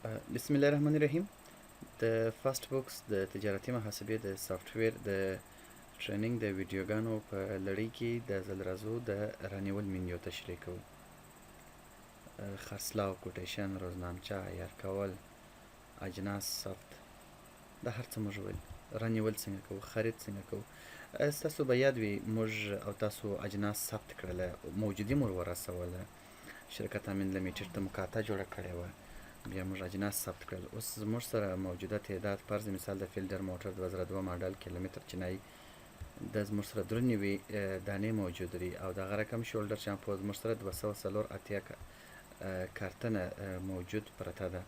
بسم الله الرحمن الرحیم. د فاست بوکس د تجارتي محاسبې د سافټویر د ټریننګ د ویډیوګانو په لړۍ کې د زلرازو د رانیول منیو تشریح کوو. خرڅلاو، کوټیشن، روزنامچه، عیار کول، اجناس ثبت، دا هر څه موږ ویل. رانیول څنګه کوو، خرید څنګه کوو. ستاسو به یاد وي موږ او تاسو اجناس ثبت کړله، موجودي مو ورسوله، شرکت امین لیمیټډ ته مو کاته جوړه کړې وه، بیا موږ اجناس ثبت کړل. اوس زموږ سره موجوده تعداد فرض مثال د فیلډر موټر 2002 ماډل کیلومتر چینایي د زموږ سره درې نوي دانې موجود دي او دغه رقم شولډر شامپو زموږ سره 284 کارتنه موجود پرته ده.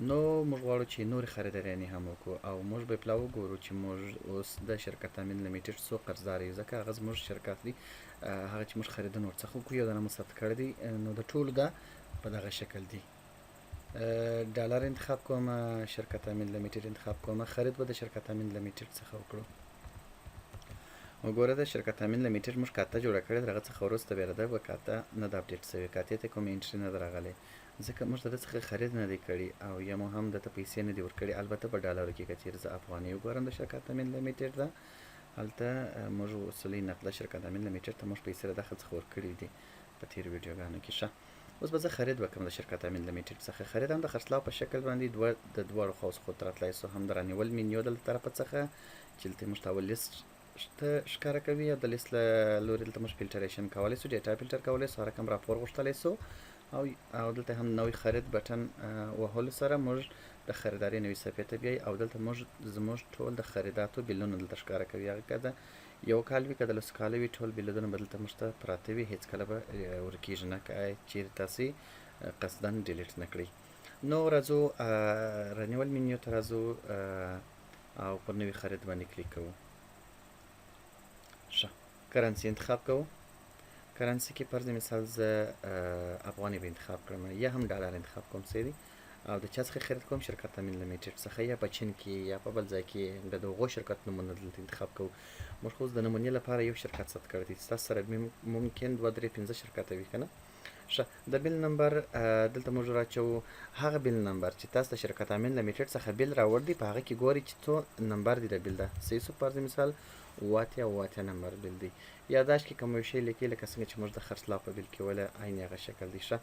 نو موږ غواړو چې نورې خریداريانې هم وکړو او موږ به پلا وګورو چې موږ اوس د شرکت امین لیمیټډ څو قرضدار یو، ځکه هغه زموږ شرکت دی. هغه چې موږ خریدونه ورڅخه وکړو یو دانه مو ثبت کړی دی، نو د ټولو ده په دغه شکل دی. ډالر انتخاب کوم، شرکت امین لیمیټډ انتخاب کوم، خرید به د شرکت امین لیمیټډ څخه وکړو. وګوره د شرکت امین لیمیټډ موږ کاته جوړه کړې، د هغه څخه وروسته بیا د ده کاته نه ده اپډیټ شوې، کاتې ته کومه انټري نه ده راغلې، ځکه موږ د ده څخه خرید نه دی کړی او یا مو هم دته پیسې نه دي ورکړي. البته په ډالرو کې که چېرې زه افغانۍ وګورم د شرکت امین لیمیټډ ده، هلته موږ اصولي نقده شرکت امین لیمیټډ ته موږ پیسې د داخل څخه ورکړي دي په تېرو ویډیوګانو کې. ښه، اوس به زه خرید وکړم د شرکت امین لیمیټډ څخه. خرید هم د خرڅلاو په شکل باندې د دواړو خواو څخه ورته راتلی سو، هم د رانیول منیو د طرفه څخه چې دلته موږ ته اول لیست ښکاره کوي او د لیست له لوري دلته موږ فلټریشن کولی سو، ډیټا فلټر کولی سو، رقم راپور غوښتلی سو او دلته هم نوی خرید بټن وهلو سره موږ د خریدارۍ نوي صفحې ته بیایي او دلته زموږ ټول د خریداتو بیلونه دلته ښکاره کوي. هغه که د یو کال وي که د لسو کالو وي ټول بیلونه به دلته موږ ته پراته وي، هېڅکله به ورکېږي نه که چیرې تاسې قصدا ډیلیټ نه کړئ. نو راځو رانیول منیو ته راځو او پر نوي خرید باندې کلیک کوو. ښه، کرنسي انتخاب کوو. کرنسي کې فرض مثال زه افغانۍ به انتخاب کړم یا هم ډالر انتخاب کوم سیدي او د چا څخه خرید کوم، شرکت امین لیمیټډ څخه، یا په چین کې یا په بل ځای کې د هغو شرکت نومونه دلته انتخاب کوو. موږ خو اوس د نمونې لپاره یو شرکت ثبت کړی دی، ستاسو سره ممکن 2 3 5 شرکته وي که نه. ښه، د بیل نمبر دلته موږ راچوو. هغه بیل نمبر چې تاسو د شرکت امین لیمیټډ څخه بیل راوړ دی په هغه کې ګوري چې څو نمبر دی د بیل ده. صحیح سو، فرض مثال 88 نمبر بیل دی. یاداشت کې کوم یو شی لیکي لکه څنګه چې موږ د خرڅلاو په بیل کې وله عین هغه شکل دی. ښه،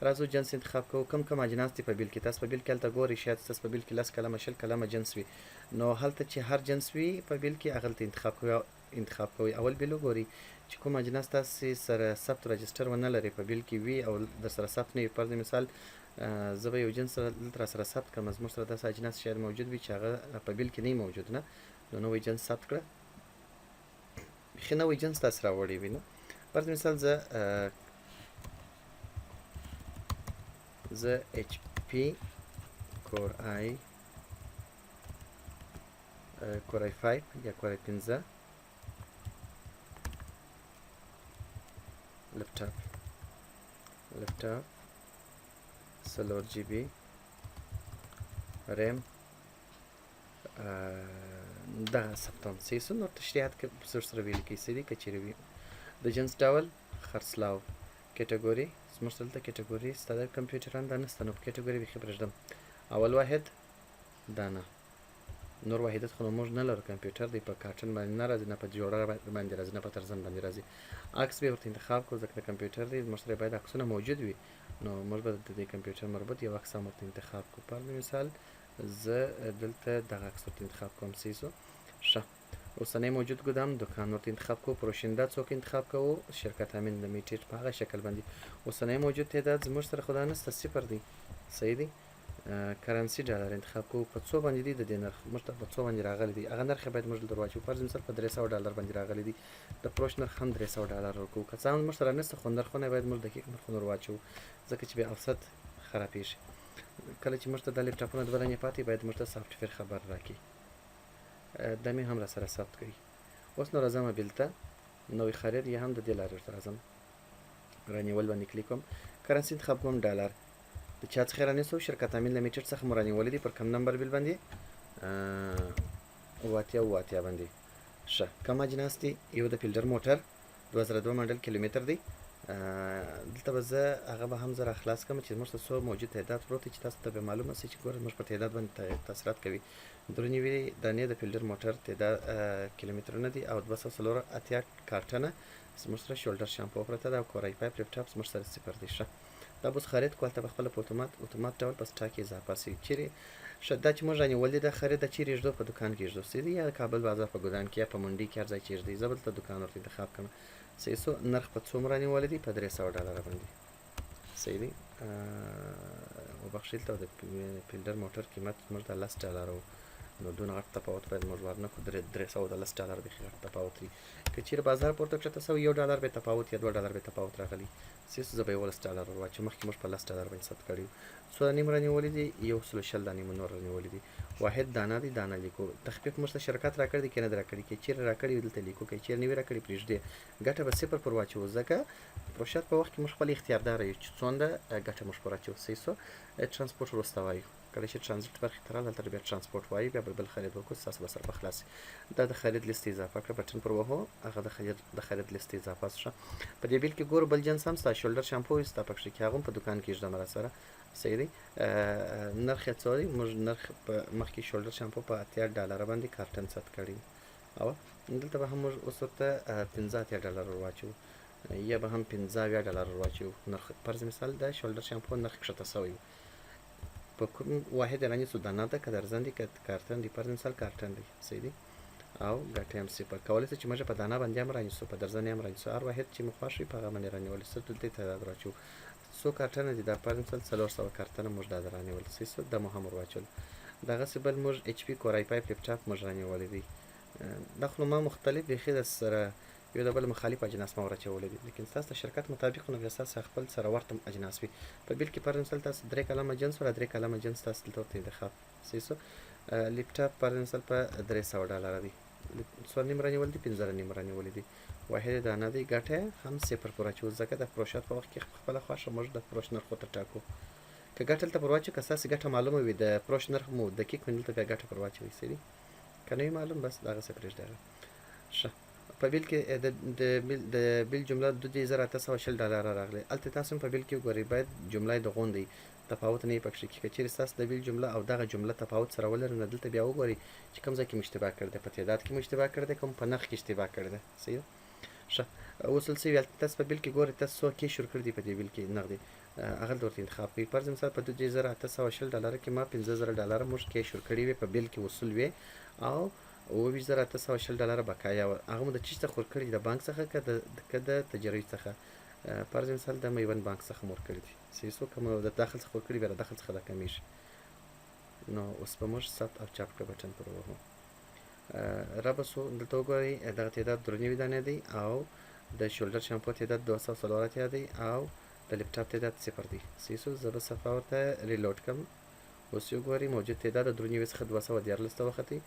راځو جنس انتخاب کوو. کوم اجناس دي په بیل کې، تاسو په بیل کې هلته ګورئ، شاید ستاسو په بیل کې 10 کلمه 20 کلمه جنس وي، نو هلته چې هر جنس وي په بیل کې هغه دلته انتخاب کوئ. اول بیل وګورئ چې کوم اجناس تاسې سره ثبت رجسټر ونه لري په بیل کې وي او در سره ثبت نه وي. فرض مثال زه به یو جنس دلته را سره ثبت کړم، زموږ سره داسې اجناس شاید موجود وي چې هغه په بیل کې نه وي موجود، نه، نو نوی جنس ثبت کړه. بیخي نوی جنس تاسې راوړی وي. نو فرض مثال زه اچ پی کور آی 5 یا کور آی 15 لپټاپ 4 جی بی ریم دغه ثبتوم. صحیح سو، نور تشریحات که سره ویل کیسې دي که چیرې وي. د جنس ډول خرڅلاو. کټګوري زموږ دلته کټګوري ستا د کمپیوټران دا نسته، نو په کټګوري بیخي پرېږدم. اول واحد دا نه، نور واحدات خو موږ نه لرو، کمپیوټر دی په کارټن باندې نه راځي، نه په جوړه باندې راځي، نه په ترزن باندې راځي. عکس به ورته انتخاب کړو ځکه د کمپیوټر دی موږ سره باید عکسونه موجود وي، نو موږ به د دې کمپیوټر مربوط یو عکس هم ورته انتخاب کړو. فرض مثال زه دلته دغه عکس ورته انتخاب کوم. صحیح سو. ښه، اوسنی موجود ګدام دکان ورته انتخاب کوو. پروشنده څوک انتخاب کوو، شرکت امین لیمیټډ په هغه شکل باندې. اوسنی موجود تعداد زموږ سره خو دا نسته، 0 دی. صحیح دی. کرنسي ډالر انتخاب کوو. په څو باندې دی د دې نرخ، موږ ته په څو باندې راغلی دی، هغه نرخ باید موږ دلته ورواچوو. فرض مثال په 300 ډالر باندې راغلی دی، د پروش نرخ هم 300 ډالر ورکوو. که څه هم موږ سره نسته خو نرخونه باید موږ دقیق نرخونه ورواچوو ځکه چې بیا اوسط خرابېږي. کله چې موږ ته دا لیپټاپونه 2 دانې پاتې باید موږ ته سافټویر خبر راکړي، دا مې هم را سره ثبت کړي. اوس نو راځم بیل ته، نوی خرید یا هم د دې لارې ورته راځم، رانیول باندې کلیک کوم. کرنسي انتخاب کوم ډالر. د چا څخه رانیسو، شرکت امین لیمیټډ څخه مو رانیولی دی. پر کم نمبر بیل باندې 88 باندې. ښه، کم اجناس دي، یو د فیلډر موټر 2002 ماډل کیلومتر دی دلته به زه هغه به هم زه راخلاص کړم چې زموږ ته څو موجود تعداد پروت دی چې تاسو ته به معلومه سي چې ګوره زموږ په تعداد باندې تاثیرات کوي. 2.5 دانې د فیلډر موټر تعداد کیلومترونه دي او 284 کارټنه زموږ سره شولډر شامپو پرته ده او کورای پایپ لپټاپ زموږ سره 0 دی. ښه دا به اوس خرید کول ته به خپله په اتومات ډول په سټاک کې اضافه سي. چیرې ښه دا چې موږ رانیولې ده خرید ده چیرې ږدو؟ په دوکان کې ږدو صحیح دی، یا کابل بازار په ګودام کې یا په منډي کې هر ځای چې ږدي. زه به دلته دوکان ورته انتخاب کړم. صحیح سو. نرخ په څومره رانیولی دی؟ په $300 باندې. صحیح دی. وبخښئ دلته د فیلډر موټر قیمت زموږ د $10 و، نو دونه غټ تفاوت باید موږ ورنکړو. $310 بیخي غټ تفاوت دی. که چیرې بازار پورته کښته سوی $1 به تفاوت یا $2 به تفاوت راغلی سیس زه به یې $10 ور واچوم. مخکې موږ په $10 باندې ثبت کړي وو. څو دانې مو رانیولي دي؟ 120 دانې مو نور رانیولي دي. واحد دانه دی، دانه لیکو. تخفیف موږ ته شرکت راکړی دی که نه دی راکړی؟ که چیرې راکړی وي دلته لیکو، که چیرې نه وي راکړی پرېږدې. ګټه به 0 پر واچوو ځکه پروشات په وخت کې موږ خپل اختیارداره یو چې څومره ګټه موږ پر واچوو. صحیح سو. ترانسپورټ وروسته وایو. کله چې ترانزیت برخې ته راغلل هلته بیا ترانسپورټ وایي، بیا بل خرید وکړو ستاسو به سر په خلاص. دا د خرید لیست اضافه کړه، بټن پر وهو هغه د خرید لیست اضافه شوه. په دې بیل کې ګورو بل جنس هم ستا شولډر شامپو ستا پکښې کې هغه هم په دوکان کې ږدم را سره. صحیح دی. نرخ یې څو دی؟ موږ نرخ په مخکې شولډر شامپو په $80 باندې کارټن ثبت کړی او دلته به هم موږ اوس ورته $85 ور واچوو یا به هم $50 ور واچوو. نرخ فرض مثال د شولډر شامپو نرخ کښته سوی و، په کوم واحد یې رانیسو؟ دانه ده که درزن دی که کارټن دی؟ فرض مثال کارټن دی. صحیح دی. او ګټه هم 0. کولی شو چې موږ په دانه باندې هم رانیسو، په درزن هم رانیسو. هر واحد چې مو خوښ وي په هغه باندې رانیولی سو. دلته تعداد راچوو. څو کارټنه دي؟ دا فرض مثال 400 کارټنه موږ دا رانیول. صحیح سو. دا مو هم ور واچول. دغسې بل موږ HP کورای پایپ لپټاپ موږ رانیولی دی. دا خو ما مختلف بیخي د سره یو د بل مخالف اجناس ما ور اچولی دي، لیکن ستاسو د شرکت مطابق نو بیا ستاسو خپل سره ورته اجناس وي. په بیل کې فرض مثال تاسو 3 کلمه جنس ولا 3 کلمه جنس تاسو دلته ورته انتخاب. صحیح سو. لپټاپ فرض مثال په $300 دی. څومره نیم رانیول دي؟ 15 رانیولي دي. واحد دانه دی. ګټه هم 0 پر واچوو ځکه د پروشات په وخت کې خپله خوښه موږ د پروش نرخ ورته ټاکو. که ګټه دلته پر واچوو، که ستاسې ګټه معلومه وي د پروش نرخ مو دقیق وي، دلته بیا ګټه پر واچوئ. صحیح. که نه وي معلوم بس دغسې پرېږدئ هغه. ښه. په بیل کې د بیل جمله $2820 راغلی. هلته تاسو هم په بیل کې وګورئ، باید جمله د غوندې تفاوت نه یې پکښې کې. که چیرې ستاسو د بیل جمله او دغه جمله تفاوت سره ولري نو دلته بیا وګورئ چې کوم ځای کې مو اشتباه کړې ده، په تعداد کې مو اشتباه کړې ده، کوم په نرخ کې اشتباه کړې ده. صحیح ده. ښه. وصل سوي. هلته تاسو په بیل کې ګورئ تاسو څو کې شروع کړي دي په دې بیل کې نغدي، هغه دلته ورته انتخاب کړئ. فرض مثال په $2820 کې ما $15000 موږ کې شروع کړي وې، په بیل کې وصول وې او $22820 بقایا وه. هغه مو د چی څخه ورکړي دي؟ د بانک څخه که د تجاري څخه؟ فرض مثال د میوند بانک څخه مو ورکړي دي. صحیح سو. که مو د داخل څخه ورکړي بیا د داخل څخه دا کمیږي. نو اوس به موږ ثبت او چاپ کړه بټن پر وهو. را به سو. دلته وګورئ دغه تعداد 2.5 دانې دی او د شولډر شامپو تعداد 240 دی او د لپټاپ تعداد 0 دی. صحیح سو. زه به صفحه ورته ریلوډ کړم. اوس وګورئ موجود تعداد د 2.5 څخه 214 ته وختئ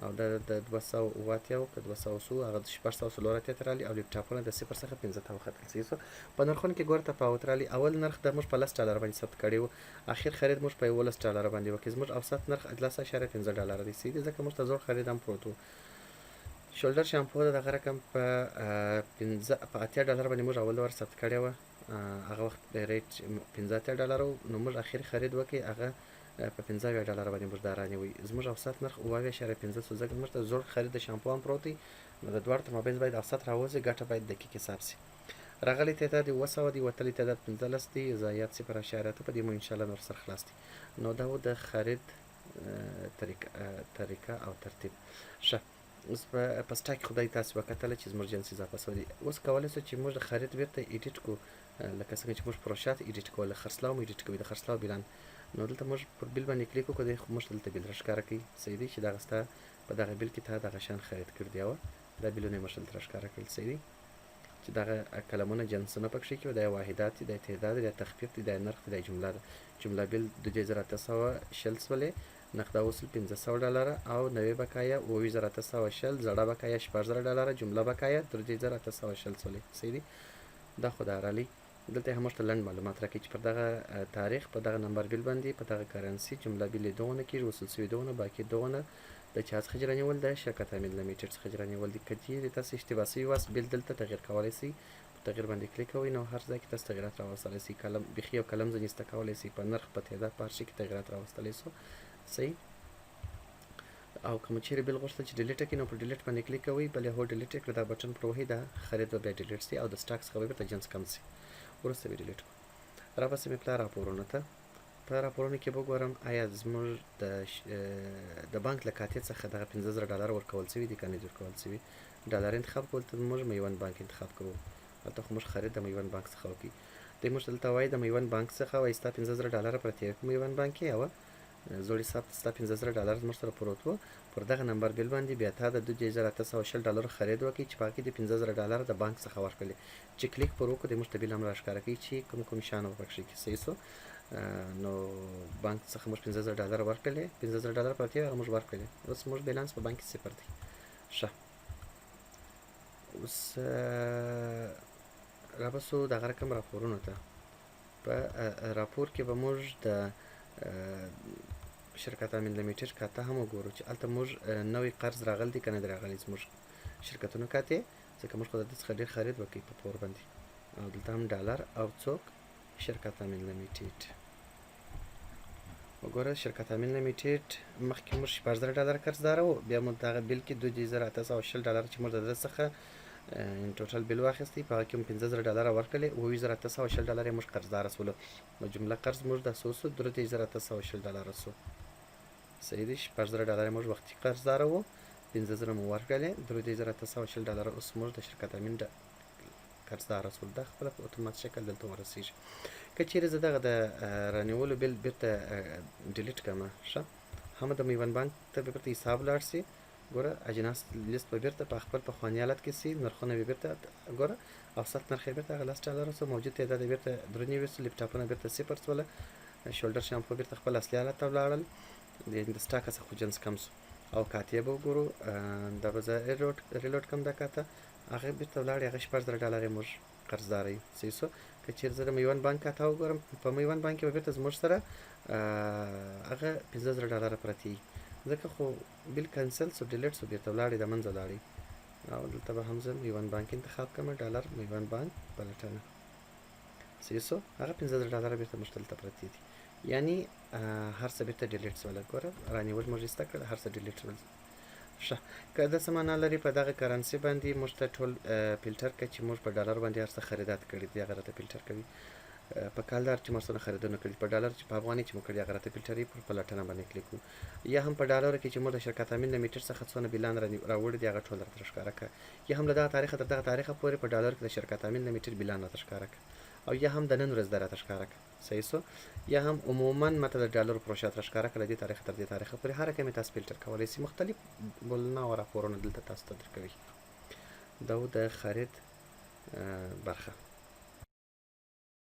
او دا د 280 که 200 هغه د 640 ته راغلي او لپټاپونه د 0 څخه 15 ته وختل. صحیح سو. په نرخونو کې ګوره تفاوت راغلي. اول نرخ د موږ په $10 باندې ثبت کړی و، اخر خرید موږ په $11 باندې وکړ. زموږ اوسط نرخ $10.15 دی. صحیح دی. ځکه موږ ته زوړ خرید هم پروت و. شولډر شامپو د دغه رقم په $80 باندې موږ اول ور ثبت کړی وه، هغه وخت ریټ $85 و. نو موږ اخري خرید وکړ هغه په $15 باندې موږ دا رانیوئ. زموږ اوسط نرخ $اوه.15 سو. ځکه موږ ته زوړ خرید د شامپو هم پروت دی، نو د دواړو تر مابین باید اوسط راوځي، ګټه باید دقیق حساب سي. راغلی تعداد 200 دی، وتلی تعداد 15 دی، ضایعات 0.8. په دې مو انشاءالله نور سره خلاص دی. نو دا و د خرید طریقه او ترتیب. ښه. اوس په سټاک کې خدای تاسو وکتله چې زموږ جنس اضافه سوی دی. اوس کولی سو چې موږ د خرید بیرته ایډیټ کړو، لکه څنګه چې موږ پروشات ایډیټ کول، خرڅلاو مو ایډیټ کوي، د خرڅلاو بیلان. نو دلته موږ پر بیل باندې کلیک وکړو، دی خو موږ دلته بیل راښکاره کوي. صحیح دی. چې دغه ستا په دغه بیل کې تا دغه شیان خرید کړي دي او دا بیلونه یې موږ دلته راښکاره کړل. صحیح دی. چې دغه کلمونه جنسونه پکښې کې وي، دا واحدات دي، دا تعداد دی، دا تخفیف دی، دا نرخ دی، دا جمله ده. جمله بیل 2820 سولې، نقده وصول $1500 او نوې بقایا 2820، زړه بقایا $6000، جمله بقایا 3820 سولې. صحیح دی. دا خو دا رالی. دلته هم موږ ته لنډ معلومات راکوي چې پر دغه تاریخ په دغه نمبر بیل باندې په دغه کرنسي جمله بیل دغونه کېږي، وصول سوي دغونه، باقي دغونه د چا څخه چې رانیول د شرکت امید لمیټډ څخه چې رانیول دي. که چیرې تاسو اشتباه سوي واست بیل دلته تغیر کولی سئ، تغییر باندې کلیک کوئ نو هر ځای کې تاسو تغیرات راوستلی سئ. کلم بیخي یو کلم ځنیسته کولی سئ، په نرخ، په تعداد، په هر شي کې تغیرات راوستلی سو. صحیح. او که مو چیرې بل غوښتل چې ډیلیټ کړئ نو په ډیلیټ باندې کلیک کوئ، بل یې هو ډیلیټ یې کړه، دا بټن پر وهئ، دا خرید به بیا ډیلیټ سي او د سټاک څخه به بیرته جنس کم سي. وروسته به ډیلیټ کړو. راپسې مې پلا راپورونو ته. په راپورونو کې به وګورم آیا زموږ د بانک له کاتې څخه دغه 15000 ډالر ورکول سوي دي که نه دي ورکول سوي. ډالر انتخاب کول ته موږ میوند بانک انتخاب کوو. هلته خو موږ خرید د میوند بانک څخه وکړي. دی موږ دلته وایي د میوند بانک څخه وایي ستا 15000 ډالر پرتې وي په میوند بانک کې، یوه زوړ حساب ستا 15000 ډالر زموږ سره پروت وو. پر دغه نمبر بیل باندې بیا تا د 2820 ډالر خرید وکړي چې په هغه کې د 15000 ډالر د بانک څخه ورکړلې. چې کلیک پر وکړو دی موږ ته بیل هم راښکاره کوي چې کوم شیان به پکښې کې صحیح سو. نو بانک څخه موږ 15000 ډالر ورکړلې، 15000 ډالر پرتې وي هغه موږ ورکړلې. اوس موږ بیلانس په بانک کې صفر دی. ښه، اوس رابسو دغه رقم راپورونو ته. په راپور کې به موږ د شرکت امین لیمیټډ کاته هم وګورو چې هلته موږ نوی قرض راغلی دی که نه دی راغلی زموږ شرکتونو کاتې، ځکه موږ خو د دې څخه ډېر خرید وکړئ په پور باندې. او دلته هم ډالر او څوک شرکت امین لیمیټډ. وګوره شرکت امین لیمیټډ مخکې موږ 16000 ډالر قرضداره وو، بیا مو دغه بیل کې 2820 ډالر چې موږ د ده څخه ټوټل بیل واخیستی، په هغه کې مو 15000 ډالر ورکړلې، 22820 ډالر یې موږ قرضداره سولو. نو جمله قرض موږ دا څو سو 3820 ډالر سو. صحیح دی. 16000 ډالر موږ وختي قرضداره وو، 15000 مو ورکړلې، 3820 ډالر اوس موږ د شرکت امین قرضداره سول. دا خپله په اتومات شکل دلته ورسیږي. که چیرې زه دغه د رانیولو بیل بیرته ډیلیټ کړمه، ښه، هم د میوند بانک ته به بیرته حساب لاړ سي. ګوره اجناس لیست به بیرته په خپل پخواني حالت کې سي، نرخونه به بیرته ګوره اوسط نرخ یې بیرته هغه 10 ډالره سو، موجود تعداد یې بیرته 93 سو، لیپټاپونه بیرته 0 سوله، شولډر شامپو بیرته خپل اصلي حالت ته ولاړل، د سټاک څخه خو جنس کم سو. او کاتې به وګورو، دا به زه ریلوډ کړم دا کاته، هغه بیرته ولاړې، هغه 16000 ډالر یې موږ قرضداره یو. صحیح سو. که چیرې زه د میوند بانک کاته وګورم، په میوند بانک کې به بیرته زموږ سره هغه 15000 ډالر پرتې وي، ځکه خو بیل کنسل سو، ډیلیټ سو، بیرته ولاړې د منځه ولاړې. او دلته به هم زه میوند بانک انتخاب کړم، ډالر میوند بانک پلټنه. صحیح سو. هغه 15000 ډالر بیرته موږ ته دلته پرتې دي، یعنی هر څه بیرته ډیلیټ سوله. ګوره رانیول موږ ایسته کړل، هر څه ډیلیټ سول. ښه، که دا څه معنا لري په دغه کرنسي باندې موږ ته ټول فلټر کړه چې موږ په ډالر باندې هر څه خریدات کړي دي، هغه راته فلټر کوي. په کالدار چې موږ سره خریدونه کړي، په ډالر چې په افغاني چې مو کړي هغه راته فلټري، پر پلټنه باندې کلیک کوو. یا هم په ډالرو کې چې موږ د شرکت امین لیمیټډ څخه څونه بیلان راوړي دي هغه ټول راته ښکاره کړه. یا هم له دغه تاریخه تر دغه تاریخه پورې په ډالر کې د شرکت امین لیمیټډ بیلان راته ښکاره کړه. او یا هم د نن ورځ دا راته ښکاره کړه. صحیح سو. یا هم عموما ماته د ډالرو پروشه راته ښکاره کړه، له دې تاریخه تر دې تاریخه پورې هر کومې تاسو فلټر کولی سئ. مختلف بولونه او راپورونه دلته تاسو ته درکوي. دا و د خرید برخه.